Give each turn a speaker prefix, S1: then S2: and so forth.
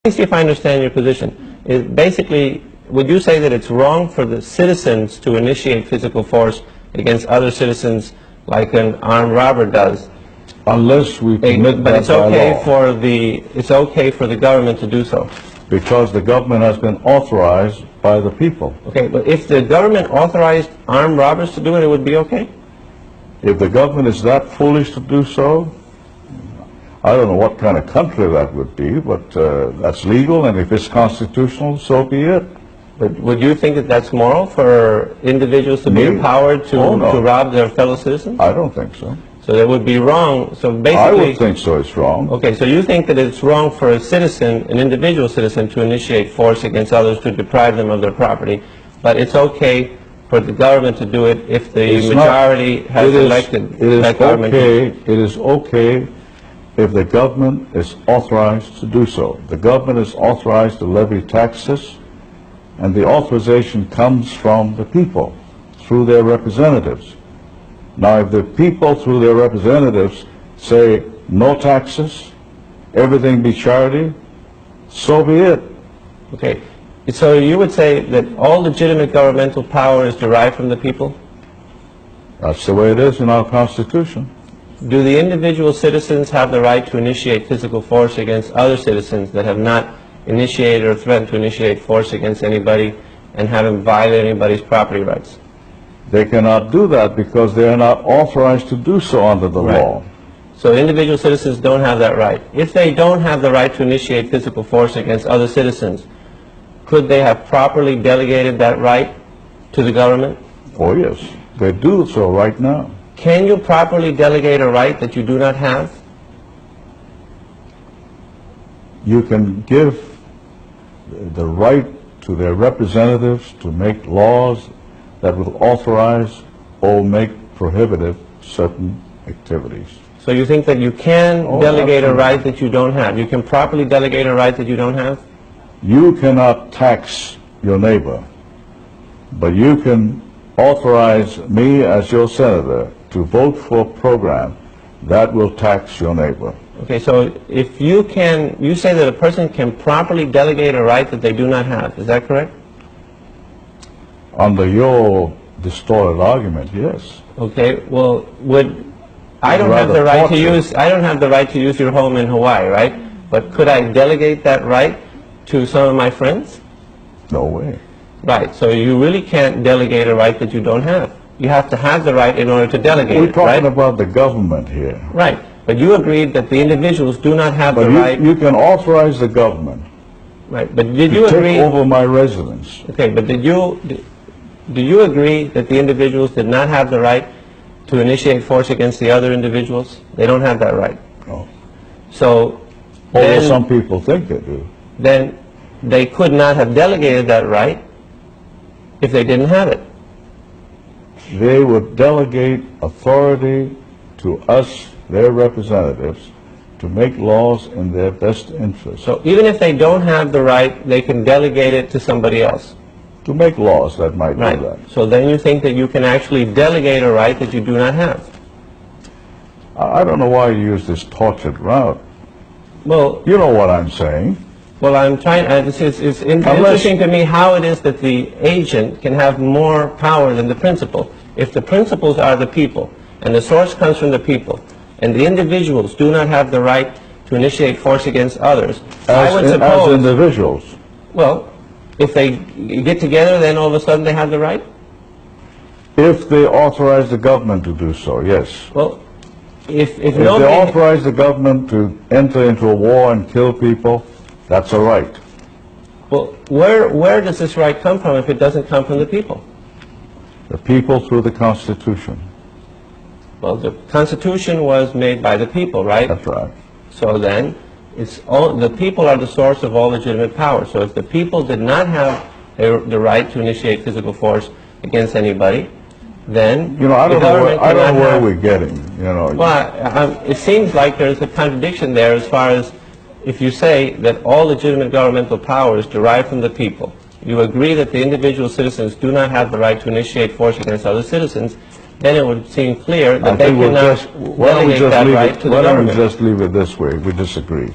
S1: me see if I understand your position. Basically, would you say that it's wrong for the citizens to initiate physical force against other citizens like an armed robber does?
S2: Unless we permit
S1: But
S2: that
S1: it's
S2: by
S1: okay
S2: law.
S1: it's okay for the government to do so.
S2: Because the government has been authorized by the people.
S1: Okay, but if the government authorized armed robbers to do it, it would be okay?
S2: If the government is that foolish to do so, I don't know what kind of country that would be, but that's legal, and if it's constitutional, so be it.
S1: But would you think that that's moral for individuals to be empowered to rob their fellow citizens?
S2: I don't think so.
S1: So that would be wrong. So basically,
S2: I would think so. It's wrong.
S1: Okay, so you think that it's wrong for a citizen, an individual citizen, to initiate force against others to deprive them of their property, but it's okay for the government to do it if the majority has elected that government.
S2: It is okay if the government is authorized to do so. The government is authorized to levy taxes, and the authorization comes from the people through their representatives. Now, if the people through their representatives say no taxes, everything be charity, so be it.
S1: Okay, so you would say that all legitimate governmental power is derived from the people?
S2: That's the way it is in our Constitution.
S1: Do the individual citizens have the right to initiate physical force against other citizens that have not initiated or threatened to initiate force against anybody and haven't violated anybody's property rights?
S2: They cannot do that because they are not authorized to do so under the law.
S1: So individual citizens don't have that right. If they don't have the right to initiate physical force against other citizens, could they have properly delegated that right to the government?
S2: Oh yes, they do so right now.
S1: Can you properly delegate a right that you do not have?
S2: You can give the right to their representatives to make laws that will authorize or make prohibitive certain activities.
S1: So you think that you can delegate
S2: absolutely.
S1: a right that you don't have? You can properly delegate a right that you don't have?
S2: You cannot tax your neighbor, but you can authorize me as your senator to vote for a program that will tax your neighbor.
S1: Okay, so if you say that a person can properly delegate a right that they do not have, is that correct?
S2: Under your distorted argument, yes.
S1: Okay, well, I don't have the right to use your home in Hawaii, right? But could I delegate that right to some of my friends?
S2: No way.
S1: Right, so you really can't delegate a right that you don't have. You have to have the right in order to delegate
S2: We're
S1: it, right?
S2: talking about the government here.
S1: Right, but you agreed that the individuals do not have
S2: But
S1: the right.
S2: you can authorize the government
S1: Right, but did you
S2: to
S1: agree?
S2: take over my residence.
S1: Okay, but do you agree that the individuals did not have the right to initiate force against the other individuals? They don't have that right.
S2: No.
S1: So
S2: Although some people think they do.
S1: then they could not have delegated that right if they didn't have it.
S2: They would delegate authority to us, their representatives, to make laws in their best interest.
S1: So even if they don't have the right, they can delegate it to somebody else.
S2: To make laws that might do that.
S1: So then you think that you can actually delegate a right that you do not have.
S2: I don't know why you use this tortured route.
S1: Well,
S2: You know what I'm saying.
S1: well, I'm trying. It's interesting to me how it is that the agent can have more power than the principal. If the principals are the people, and the source comes from the people, and the individuals do not have the right to initiate force against others, I would suppose.
S2: As individuals.
S1: Well, if they get together, then all of a sudden they have the right?
S2: If they authorize the government to do so, yes.
S1: Well, if
S2: If
S1: nobody...
S2: they authorize the government to enter into a war and kill people, that's a right.
S1: Well, where does this right come from if it doesn't come from the people?
S2: The people through the Constitution.
S1: Well, the Constitution was made by the people, right?
S2: That's right.
S1: So then, the people are the source of all legitimate power. So if the people did not have the right to initiate physical force against anybody, then
S2: I don't know where we're getting.
S1: Well, it seems like there's a contradiction there as far as if you say that all legitimate governmental power is derived from the people. You agree that the individual citizens do not have the right to initiate force against other citizens, then it would seem clear that they cannot delegate that right to the government.
S2: Why don't we just leave it this way? We disagree.